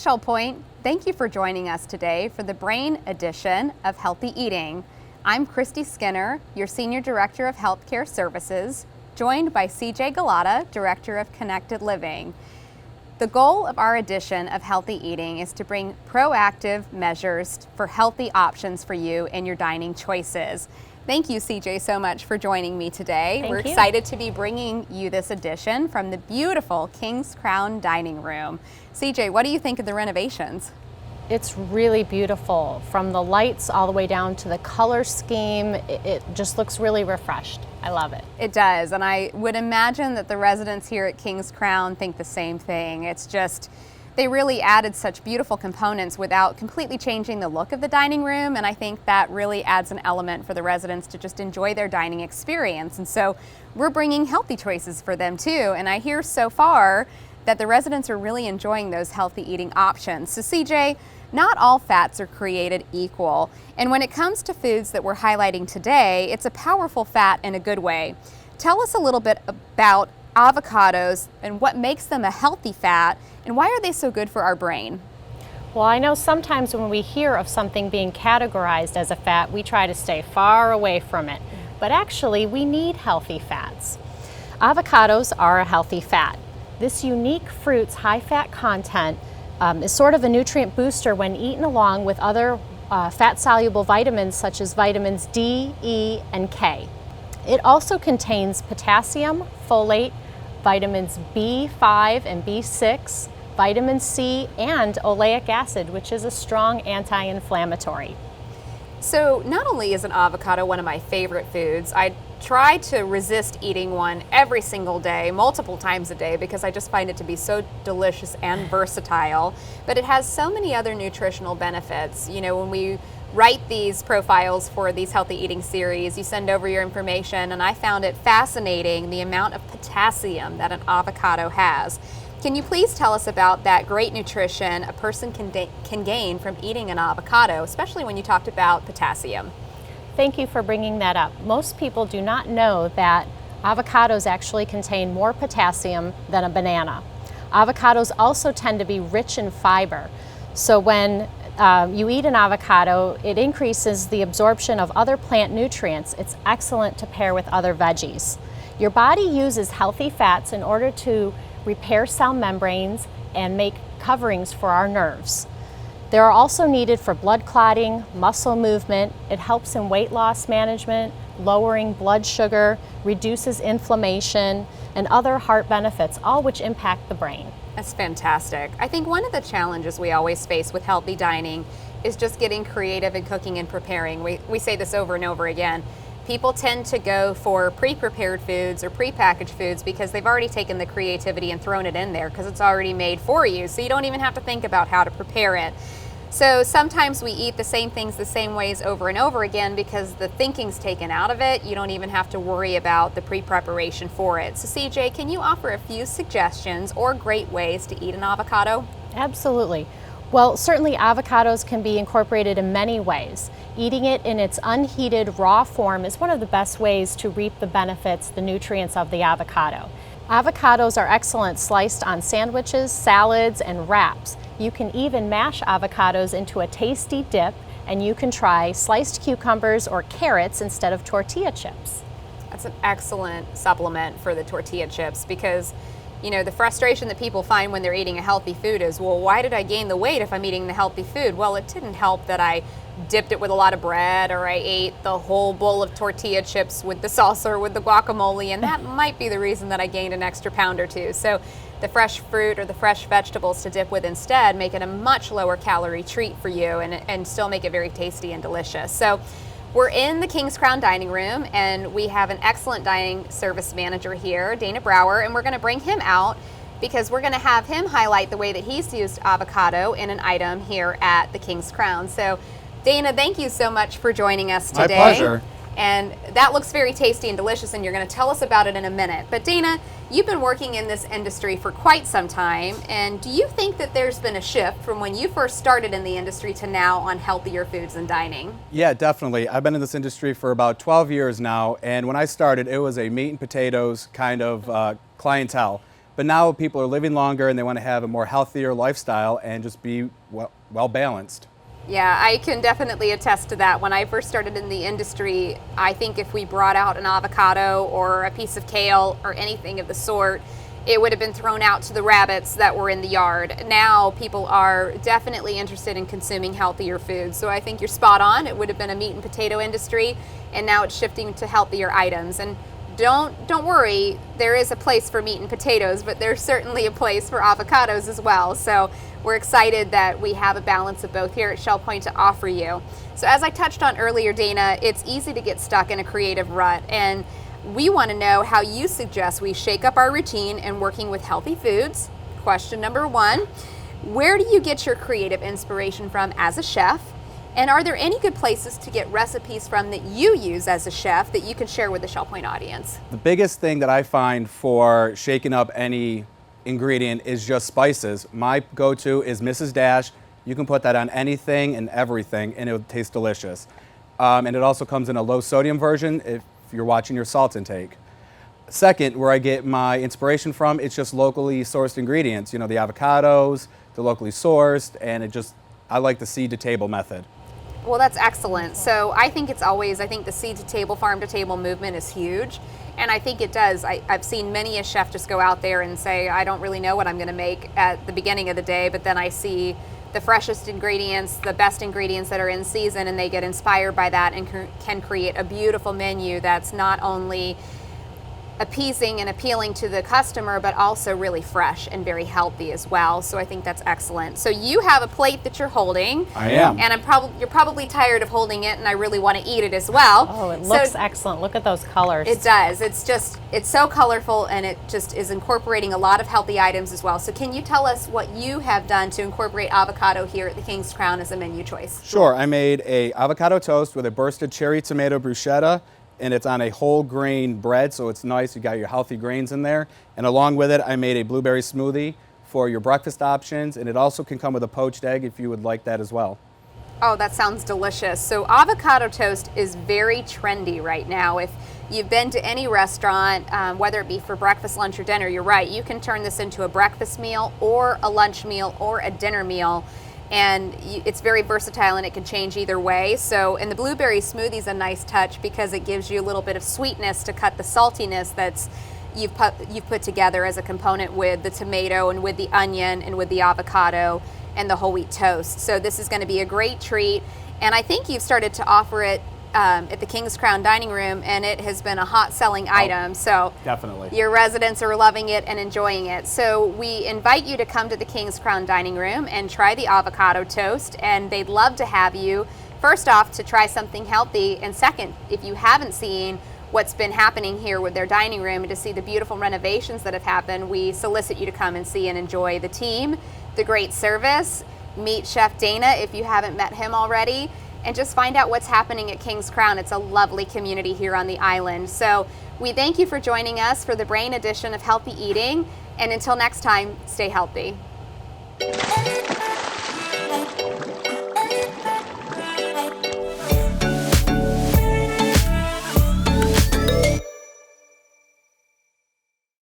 Shell Point. Thank you for joining us today for the Brain edition of Healthy Eating. I'm Christy Skinner, your Senior Director of Healthcare Services, joined by CJ Galata, Director of Connected Living. The goal of our edition of Healthy Eating is to bring proactive measures for healthy options for you and your dining choices. Thank you, CJ, so much for joining me today. We're excited to be bringing you this edition from the beautiful King's Crown Dining Room. CJ, what do you think of the renovations? It's really beautiful, from the lights all the way down to the color scheme. It just looks really refreshed. I love it. It does, and I would imagine that the residents here at King's Crown think the same thing. It's just, they really added such beautiful components without completely changing the look of the dining room, and I think that really adds an element for the residents to just enjoy their dining experience. And so we're bringing healthy choices for them too, and I hear so far that the residents are really enjoying those healthy eating options. So CJ, not all fats are created equal, and when it comes to foods that we're highlighting today, it's a powerful fat in a good way. Tell us a little bit about avocados and what makes them a healthy fat, and why are they so good for our brain? Well, I know sometimes when we hear of something being categorized as a fat, we try to stay far away from it, but actually we need healthy fats. Avocados are a healthy fat. This unique fruit's high fat content is sort of a nutrient booster when eaten along with other fat-soluble vitamins such as vitamins D, E, and K. It also contains potassium, folate, vitamins B5 and B6, vitamin C, and oleic acid, which is a strong anti-inflammatory. So not only is an avocado one of my favorite foods, I try to resist eating one every single day, multiple times a day, because I just find it to be so delicious and versatile. But it has so many other nutritional benefits. You know, when we write these profiles for these healthy eating series, you send over your information, and I found it fascinating the amount of potassium that an avocado has. Can you please tell us about that great nutrition a person can gain from eating an avocado, especially when you talked about potassium? Thank you for bringing that up. Most people do not know that avocados actually contain more potassium than a banana. Avocados also tend to be rich in fiber. So when you eat an avocado, it increases the absorption of other plant nutrients. It's excellent to pair with other veggies. Your body uses healthy fats in order to repair cell membranes and make coverings for our nerves. They are also needed for blood clotting, muscle movement. It helps in weight loss management, lowering blood sugar, reduces inflammation, and other heart benefits, all which impact the brain. That's fantastic. I think one of the challenges we always face with healthy dining is just getting creative in cooking and preparing. We say this over and over again. People tend to go for pre-prepared foods or pre-packaged foods because they've already taken the creativity and thrown it in there because it's already made for you, so you don't even have to think about how to prepare it. So sometimes we eat the same things the same ways over and over again because the thinking's taken out of it. You don't even have to worry about the pre-preparation for it. So CJ, can you offer a few suggestions or great ways to eat an avocado? Absolutely. Well, certainly avocados can be incorporated in many ways. Eating it in its unheated raw form is one of the best ways to reap the benefits, the nutrients of the avocado. Avocados are excellent sliced on sandwiches, salads, and wraps. You can even mash avocados into a tasty dip, and you can try sliced cucumbers or carrots instead of tortilla chips. That's an excellent supplement for the tortilla chips because, you know, the frustration that people find when they're eating a healthy food is, well, why did I gain the weight if I'm eating the healthy food? Well, it didn't help that I dipped it with a lot of bread, or I ate the whole bowl of tortilla chips with the salsa or with the guacamole, and that might be the reason that I gained an extra pound or two. So the fresh fruit or the fresh vegetables to dip with instead make it a much lower calorie treat for you and still make it very tasty and delicious. So we're in the King's Crown Dining Room, and we have an excellent dining service manager here, Dana Brower, and we're going to bring him out because we're going to have him highlight the way that he's used avocado in an item here at the King's Crown. So Dana, thank you so much for joining us today. My pleasure. And that looks very tasty and delicious, and you're going to tell us about it in a minute. But Dana, you've been working in this industry for quite some time, and do you think that there's been a shift from when you first started in the industry to now on healthier foods and dining? Yeah, definitely. I've been in this industry for about 12 years now, and when I started, it was a meat and potatoes kind of clientele. But now people are living longer and they want to have a more healthier lifestyle and just be well balanced. Yeah, I can definitely attest to that. When I first started in the industry, I think if we brought out an avocado or a piece of kale or anything of the sort, it would have been thrown out to the rabbits that were in the yard. Now people are definitely interested in consuming healthier foods. So I think you're spot on. It would have been a meat and potato industry, and now it's shifting to healthier items. And don't worry, there is a place for meat and potatoes, but there's certainly a place for avocados as well. So we're excited that we have a balance of both here at Shell Point to offer you. So as I touched on earlier, Dana, it's easy to get stuck in a creative rut, and we want to know how you suggest we shake up our routine in working with healthy foods. Question number 1, where do you get your creative inspiration from as a chef? And are there any good places to get recipes from that you use as a chef that you can share with the Shell Point audience? The biggest thing that I find for shaking up any ingredient is just spices. My go-to is Mrs. Dash. You can put that on anything and everything and it will taste delicious. And it also comes in a low sodium version if you're watching your salt intake. Second, where I get my inspiration from, it's just locally sourced ingredients. You know, the avocados, the locally sourced, and I like the seed to table method. Well, that's excellent. So I think the seed to table, farm to table movement is huge. And I think it does. I've seen many a chef just go out there and say, I don't really know what I'm going to make at the beginning of the day, but then I see the freshest ingredients, the best ingredients that are in season, and they get inspired by that and can create a beautiful menu that's not only appeasing and appealing to the customer, but also really fresh and very healthy as well. So I think that's excellent. So you have a plate that you're holding. I am. And you're probably tired of holding it, and I really want to eat it as well. Oh, it looks excellent. Look at those colors. It does. It's so colorful, and it just is incorporating a lot of healthy items as well. So can you tell us what you have done to incorporate avocado here at the King's Crown as a menu choice? Sure. I made a avocado toast with a bursted cherry tomato bruschetta, and it's on a whole grain bread, so it's nice. You got your healthy grains in there. And along with it, I made a blueberry smoothie for your breakfast options, and it also can come with a poached egg if you would like that as well. Oh, that sounds delicious. So avocado toast is very trendy right now. If you've been to any restaurant, whether it be for breakfast, lunch, or dinner, you're right. You can turn this into a breakfast meal or a lunch meal or a dinner meal. And it's very versatile and it can change either way. So, and the blueberry smoothie is a nice touch because it gives you a little bit of sweetness to cut the saltiness that's you've put together as a component with the tomato and with the onion and with the avocado and the whole wheat toast. So this is going to be a great treat. And I think you've started to offer it at the King's Crown Dining Room, and it has been a hot selling item. So Definitely. your residents are loving it and enjoying it. So we invite you to come to the King's Crown Dining Room and try the avocado toast, and they'd love to have you, first off, to try something healthy, and second, if you haven't seen what's been happening here with their dining room and to see the beautiful renovations that have happened, we solicit you to come and see and enjoy the team, the great service, meet Chef Dana if you haven't met him already, and just find out what's happening at King's Crown. It's a lovely community here on the island. So we thank you for joining us for the Brain edition of Healthy Eating, and until next time, stay healthy.